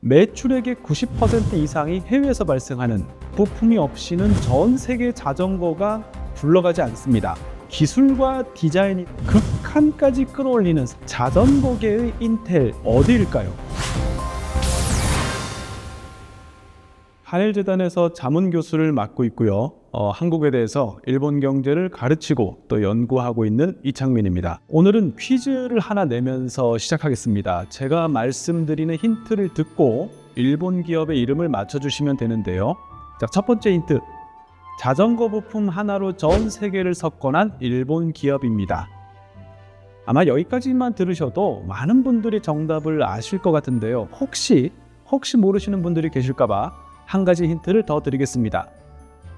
매출액의 90% 이상이 해외에서 발생하는 부품이 없이는 전 세계 자전거가 굴러가지 않습니다. 기술과 디자인이 극한까지 끌어올리는 자전거계의 인텔 어디일까요? 한일재단에서 자문교수를 맡고 있고요. 한국에 대해서 일본 경제를 가르치고 또 연구하고 있는 이창민입니다. 오늘은 퀴즈를 하나 내면서 시작하겠습니다. 제가 말씀드리는 힌트를 듣고 일본 기업의 이름을 맞춰주시면 되는데요. 자, 첫 번째 힌트. 자전거 부품 하나로 전 세계를 석권한 일본 기업입니다. 아마 여기까지만 들으셔도 많은 분들이 정답을 아실 것 같은데요. 혹시 모르시는 분들이 계실까봐 한 가지 힌트를 더 드리겠습니다.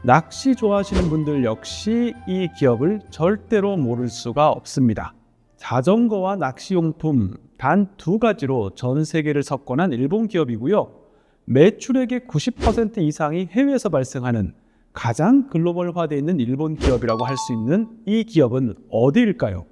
낚시 좋아하시는 분들 역시 이 기업을 절대로 모를 수가 없습니다. 자전거와 낚시용품 단 두 가지로 전 세계를 석권한 일본 기업이고요. 매출액의 90% 이상이 해외에서 발생하는 가장 글로벌화되어 있는 일본 기업이라고 할 수 있는 이 기업은 어디일까요?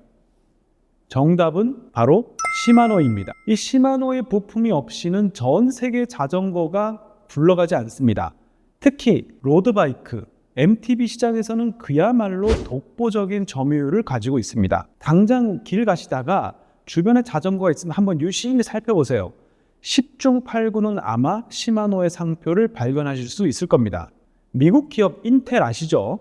정답은 바로 시마노입니다. 이 시마노의 부품이 없이는 전 세계 자전거가 굴러가지 않습니다. 특히 로드바이크, MTB 시장에서는 그야말로 독보적인 점유율을 가지고 있습니다. 당장 길 가시다가 주변에 자전거가 있으면 한번 유심히 살펴보세요. 10중 8구는 아마 시마노의 상표를 발견하실 수 있을 겁니다. 미국 기업 인텔 아시죠?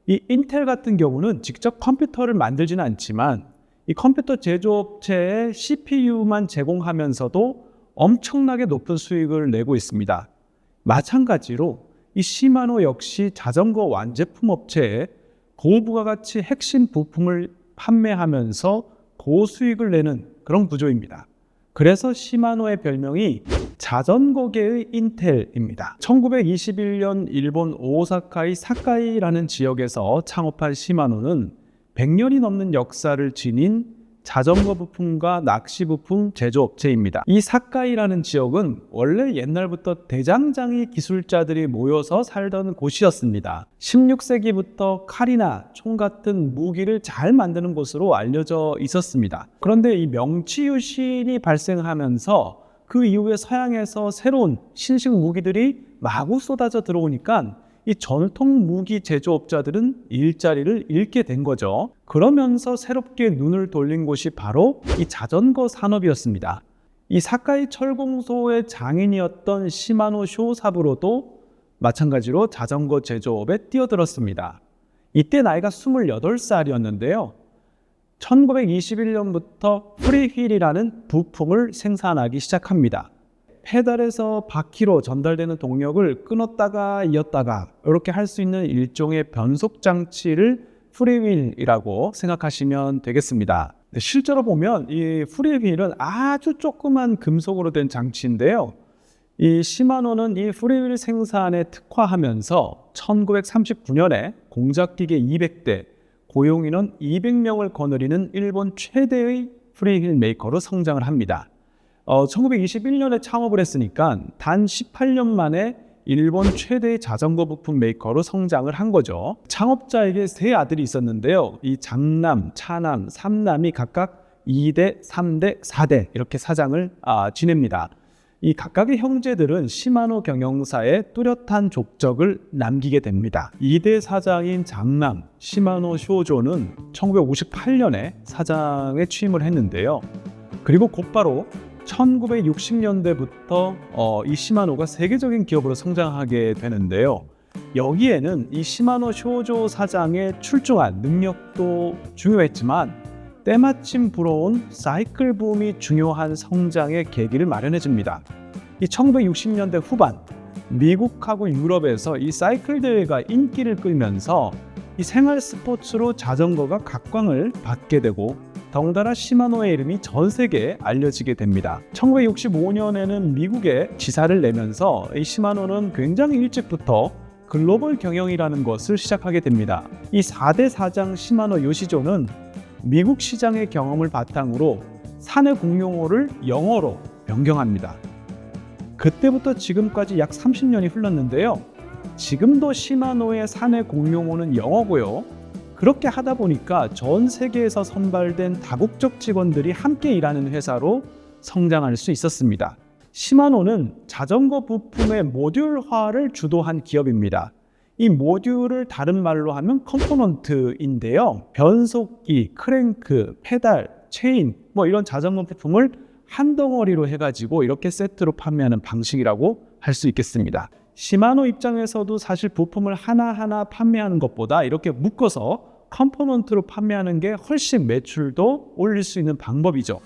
이 인텔 같은 경우는 직접 컴퓨터를 만들지는 않지만 이 컴퓨터 제조업체에 CPU만 제공하면서도 엄청나게 높은 수익을 내고 있습니다. 마찬가지로 이 시마노 역시 자전거 완제품 업체에 고부가가치 핵심 부품을 판매하면서 고수익을 내는 그런 구조입니다. 그래서 시마노의 별명이 자전거계의 인텔입니다. 1921년 일본 오사카의 사카이라는 지역에서 창업한 시마노는 100년이 넘는 역사를 지닌 자전거 부품과 낚시 부품 제조업체입니다. 이 사카이라는 지역은 원래 옛날부터 대장장이 기술자들이 모여서 살던 곳이었습니다. 16세기부터 칼이나 총 같은 무기를 잘 만드는 곳으로 알려져 있었습니다. 그런데 이 명치유신이 발생하면서 그 이후에 서양에서 새로운 신식 무기들이 마구 쏟아져 들어오니까 이 전통 무기 제조업자들은 일자리를 잃게 된 거죠. 그러면서 새롭게 눈을 돌린 곳이 바로 이 자전거 산업이었습니다. 이 사카이 철공소의 장인이었던 시마노 쇼사부로도 마찬가지로 자전거 제조업에 뛰어들었습니다. 이때 나이가 28살이었는데요. 1921년부터 프리휠이라는 부품을 생산하기 시작합니다. 페달에서 바퀴로 전달되는 동력을 끊었다가 이었다가 이렇게 할 수 있는 일종의 변속 장치를 프리휠이라고 생각하시면 되겠습니다. 실제로 보면 이 프리휠은 아주 조그만 금속으로 된 장치인데요. 이 시마노는 이 프리휠 생산에 특화하면서 1939년에 공작기계 200대, 고용인원 200명을 거느리는 일본 최대의 프리휠 메이커로 성장을 합니다. 1921년에 창업을 했으니까 단 18년 만에 일본 최대의 자전거 부품 메이커로 성장을 한 거죠. 창업자에게 세 아들이 있었는데요. 이 장남, 차남, 삼남이 각각 2대, 3대, 4대 이렇게 사장을 지냅니다. 이 각각의 형제들은 시마노 경영사에 뚜렷한 족적을 남기게 됩니다. 2대 사장인 장남 시마노 쇼조는 1958년에 사장에 취임을 했는데요. 그리고 곧바로 1960년대부터 이 시마노가 세계적인 기업으로 성장하게 되는데요. 여기에는 이 시마노 쇼조 사장의 출중한 능력도 중요했지만 때마침 불어온 사이클 붐이 중요한 성장의 계기를 마련해 줍니다. 이 1960년대 후반 미국하고 유럽에서 이 사이클 대회가 인기를 끌면서 이 생활 스포츠로 자전거가 각광을 받게 되고 덩달아 시마노의 이름이 전 세계에 알려지게 됩니다. 1965년에는 미국에 지사를 내면서 이 시마노는 굉장히 일찍부터 글로벌 경영이라는 것을 시작하게 됩니다. 이 4대 사장 시마노 요시조는 미국 시장의 경험을 바탕으로 사내 공용어를 영어로 변경합니다. 그때부터 지금까지 약 30년이 흘렀는데요. 지금도 시마노의 사내 공용어는 영어고요. 그렇게 하다 보니까 전 세계에서 선발된 다국적 직원들이 함께 일하는 회사로 성장할 수 있었습니다. 시마노는 자전거 부품의 모듈화를 주도한 기업입니다. 이 모듈을 다른 말로 하면 컴포넌트인데요. 변속기, 크랭크, 페달, 체인 이런 자전거 부품을 한 덩어리로 해가지고 이렇게 세트로 판매하는 방식이라고 할 수 있겠습니다. 시마노 입장에서도 사실 부품을 하나하나 판매하는 것보다 이렇게 묶어서 컴포넌트로 판매하는 게 훨씬 매출도 올릴 수 있는 방법이죠.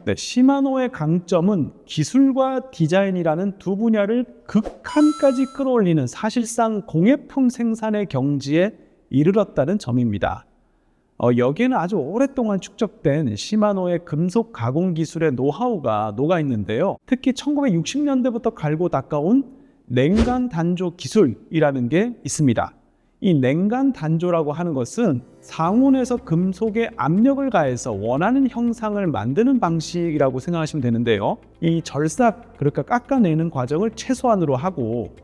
네, 시마노의 강점은 기술과 디자인이라는 두 분야를 극한까지 끌어올리는 사실상 공예품 생산의 경지에 이르렀다는 점입니다. 여기에는 아주 오랫동안 축적된 시마노의 금속 가공 기술의 노하우가 녹아 있는데요. 특히 1960년대부터 갈고 닦아온 냉간 단조 기술이라는 게 있습니다. 이 냉간 단조라고 하는 것은 상온에서 금속에 압력을 가해서 원하는 형상을 만드는 방식이라고 생각하시면 되는데요. 이 절삭, 그러니까 깎아내는 과정을 최소한으로 하고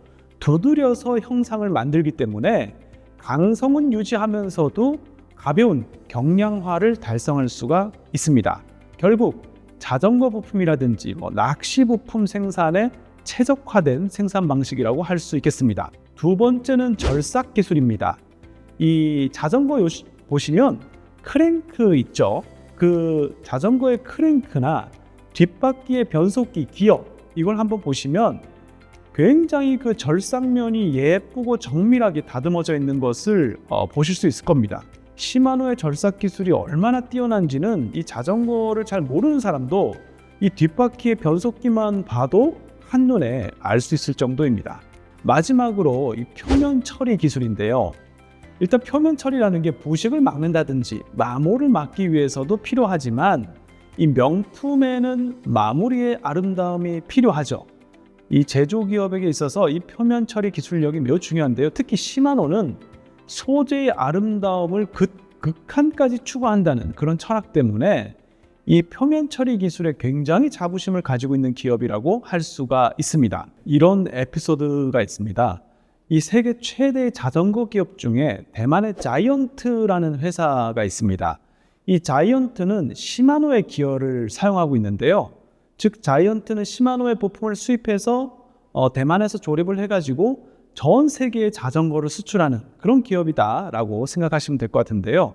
두드려서 형상을 만들기 때문에 강성은 유지하면서도 가벼운 경량화를 달성할 수가 있습니다. 결국 자전거 부품이라든지 낚시 부품 생산에 최적화된 생산 방식이라고 할 수 있겠습니다. 두 번째는 절삭 기술입니다. 이 자전거 보시면 크랭크 있죠. 그 자전거의 크랭크나 뒷바퀴의 변속기, 기어, 이걸 한번 보시면 굉장히 그 절삭면이 예쁘고 정밀하게 다듬어져 있는 것을 보실 수 있을 겁니다. 시마노의 절삭 기술이 얼마나 뛰어난지는 이 자전거를 잘 모르는 사람도 이 뒷바퀴의 변속기만 봐도 한눈에 알 수 있을 정도입니다. 마지막으로 이 표면 처리 기술인데요. 일단 표면 처리라는 게 부식을 막는다든지 마모를 막기 위해서도 필요하지만 이 명품에는 마무리의 아름다움이 필요하죠. 이 제조기업에게 있어서 이 표면 처리 기술력이 매우 중요한데요. 특히 시마노는 소재의 아름다움을 극한까지 추구한다는 그런 철학 때문에 이 표면 처리 기술에 굉장히 자부심을 가지고 있는 기업이라고 할 수가 있습니다. 이런 에피소드가 있습니다. 이 세계 최대의 자전거 기업 중에 대만의 자이언트라는 회사가 있습니다. 이 자이언트는 시마노의 기어를 사용하고 있는데요. 즉 자이언트는 시마노의 부품을 수입해서 대만에서 조립을 해가지고 전 세계의 자전거를 수출하는 그런 기업이다라고 생각하시면 될 것 같은데요.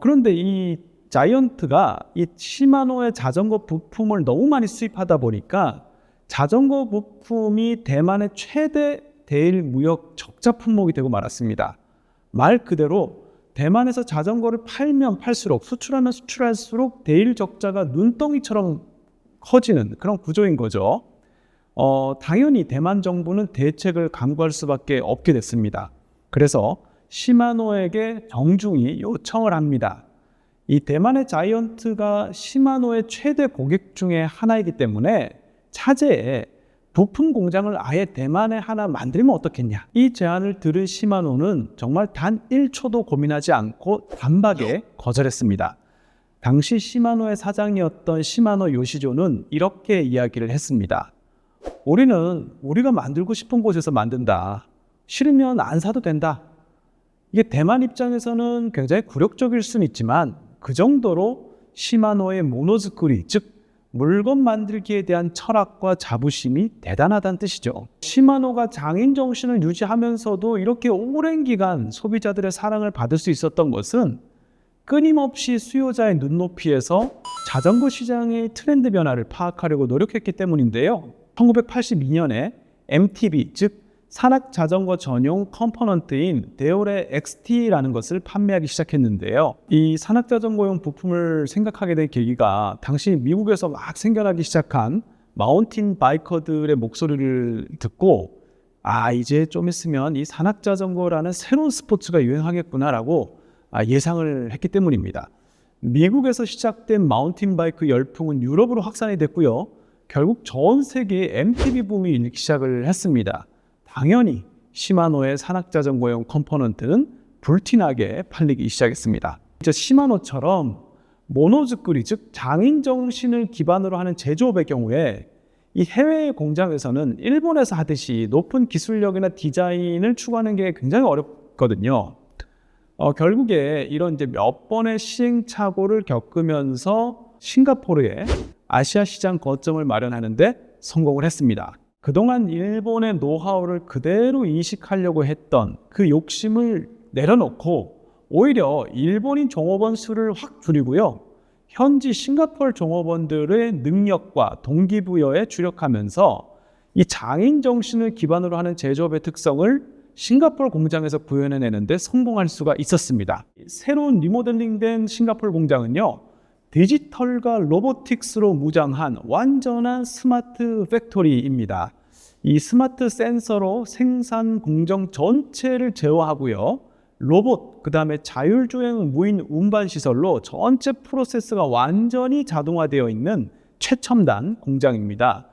그런데 이 자이언트가 이 시마노의 자전거 부품을 너무 많이 수입하다 보니까 자전거 부품이 대만의 최대 대일 무역 적자 품목이 되고 말았습니다. 말 그대로 대만에서 자전거를 팔면 팔수록, 수출하면 수출할수록 대일 적자가 눈덩이처럼 커지는 그런 구조인 거죠. 당연히 대만 정부는 대책을 강구할 수밖에 없게 됐습니다. 그래서 시마노에게 정중히 요청을 합니다. 이 대만의 자이언트가 시마노의 최대 고객 중에 하나이기 때문에 차제에 부품 공장을 아예 대만에 하나 만들면 어떻겠냐. 이 제안을 들은 시마노는 정말 단 1초도 고민하지 않고 단박에 거절했습니다. 당시 시마노의 사장이었던 시마노 요시조는 이렇게 이야기를 했습니다. 우리가 만들고 싶은 곳에서 만든다. 싫으면 안 사도 된다. 이게 대만 입장에서는 굉장히 굴욕적일 수는 있지만 그 정도로 시마노의 모노즈쿠리, 즉 물건 만들기에 대한 철학과 자부심이 대단하다는 뜻이죠. 시마노가 장인 정신을 유지하면서도 이렇게 오랜 기간 소비자들의 사랑을 받을 수 있었던 것은 끊임없이 수요자의 눈높이에서 자전거 시장의 트렌드 변화를 파악하려고 노력했기 때문인데요. 1982년에 MTB, 즉 산악 자전거 전용 컴포넌트인 데오레 XT라는 것을 판매하기 시작했는데요. 이 산악 자전거용 부품을 생각하게 된 계기가 당시 미국에서 막 생겨나기 시작한 마운틴 바이커들의 목소리를 듣고 이제 좀 있으면 이 산악 자전거라는 새로운 스포츠가 유행하겠구나라고 예상을 했기 때문입니다. 미국에서 시작된 마운틴 바이크 열풍은 유럽으로 확산이 됐고요. 결국 전 세계에 MTB 붐이 일기 시작을 했습니다. 당연히 시마노의 산악자전거용 컴포넌트는 불티나게 팔리기 시작했습니다. 시마노처럼 모노즈쿠리, 즉 장인 정신을 기반으로 하는 제조업의 경우에 이 해외의 공장에서는 일본에서 하듯이 높은 기술력이나 디자인을 추구하는 게 굉장히 어렵거든요. 결국에 이런 몇 번의 시행착오를 겪으면서 싱가포르에 아시아 시장 거점을 마련하는 데 성공을 했습니다. 그동안 일본의 노하우를 그대로 이식하려고 했던 그 욕심을 내려놓고 오히려 일본인 종업원 수를 확 줄이고요. 현지 싱가포르 종업원들의 능력과 동기부여에 주력하면서 이 장인 정신을 기반으로 하는 제조업의 특성을 싱가포르 공장에서 구현해내는 데 성공할 수가 있었습니다. 새로운 리모델링된 싱가포르 공장은요, 디지털과 로보틱스로 무장한 완전한 스마트 팩토리입니다. 이 스마트 센서로 생산 공정 전체를 제어하고요, 로봇, 그 다음에 자율주행 무인 운반 시설로 전체 프로세스가 완전히 자동화되어 있는 최첨단 공장입니다.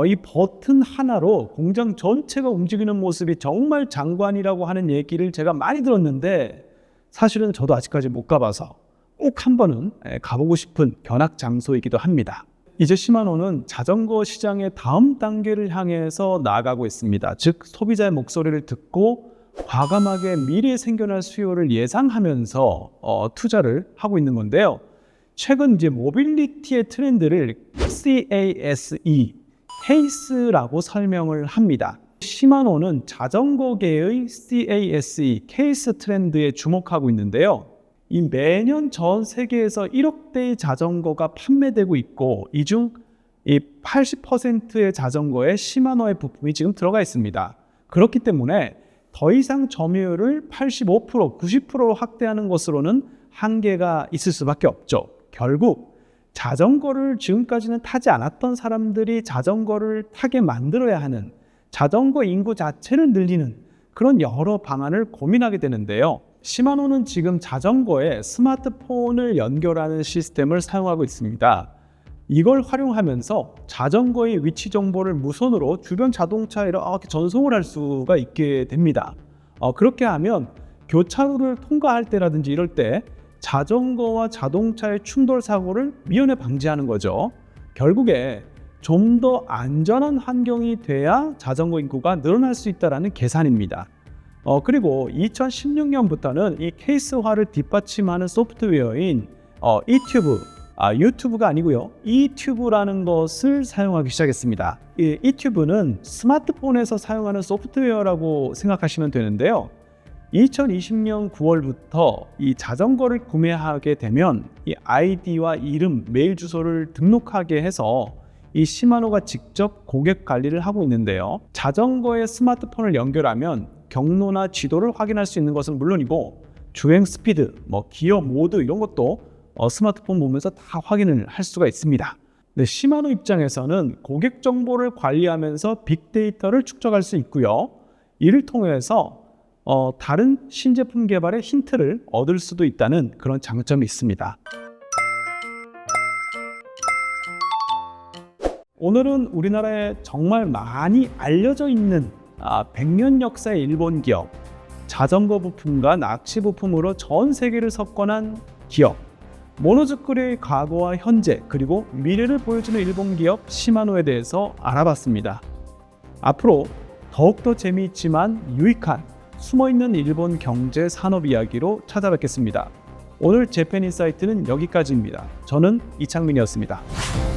이 버튼 하나로 공장 전체가 움직이는 모습이 정말 장관이라고 하는 얘기를 제가 많이 들었는데 사실은 저도 아직까지 못 가봐서 꼭 한 번은 가보고 싶은 견학 장소이기도 합니다. 이제 시마노는 자전거 시장의 다음 단계를 향해서 나아가고 있습니다. 즉 소비자의 목소리를 듣고 과감하게 미래에 생겨날 수요를 예상하면서 투자를 하고 있는 건데요. 최근 이제 모빌리티의 트렌드를 CASE라고 설명을 합니다. 시마노는 자전거계의 CASE, 케이스 트렌드에 주목하고 있는데요. 이 매년 전 세계에서 1억 대의 자전거가 판매되고 있고 이 중 이 80%의 자전거에 시마노의 부품이 지금 들어가 있습니다. 그렇기 때문에 더 이상 점유율을 85%, 90%로 확대하는 것으로는 한계가 있을 수밖에 없죠. 결국 자전거를 지금까지는 타지 않았던 사람들이 자전거를 타게 만들어야 하는, 자전거 인구 자체를 늘리는 그런 여러 방안을 고민하게 되는데요. 시마노는 지금 자전거에 스마트폰을 연결하는 시스템을 사용하고 있습니다. 이걸 활용하면서 자전거의 위치 정보를 무선으로 주변 자동차에 이렇게 전송을 할 수가 있게 됩니다. 그렇게 하면 교차로를 통과할 때라든지 이럴 때 자전거와 자동차의 충돌 사고를 미연에 방지하는 거죠. 결국에 좀 더 안전한 환경이 돼야 자전거 인구가 늘어날 수 있다는 계산입니다. 그리고 2016년부터는 이 케이스화를 뒷받침하는 소프트웨어인 e튜브, 유튜브가 아니고요, e튜브라는 것을 사용하기 시작했습니다. 이 e튜브는 스마트폰에서 사용하는 소프트웨어라고 생각하시면 되는데요. 2020년 9월부터 이 자전거를 구매하게 되면 이 아이디와 이름, 메일 주소를 등록하게 해서 이 시마노가 직접 고객 관리를 하고 있는데요. 자전거에 스마트폰을 연결하면 경로나 지도를 확인할 수 있는 것은 물론이고 주행 스피드, 기어 모드 이런 것도 스마트폰 보면서 다 확인을 할 수가 있습니다. 네, 시마노 입장에서는 고객 정보를 관리하면서 빅데이터를 축적할 수 있고요. 이를 통해서 다른 신제품 개발의 힌트를 얻을 수도 있다는 그런 장점이 있습니다. 오늘은 우리나라에 정말 많이 알려져 있는 100년 역사의 일본 기업, 자전거 부품과 낚시 부품으로 전 세계를 석권한 기업, 모노즈쿠리의 과거와 현재 그리고 미래를 보여주는 일본 기업 시마노에 대해서 알아봤습니다. 앞으로 더욱더 재미있지만 유익한 숨어있는 일본 경제 산업 이야기로 찾아뵙겠습니다. 오늘 재팬인사이트는 여기까지입니다. 저는 이창민이었습니다.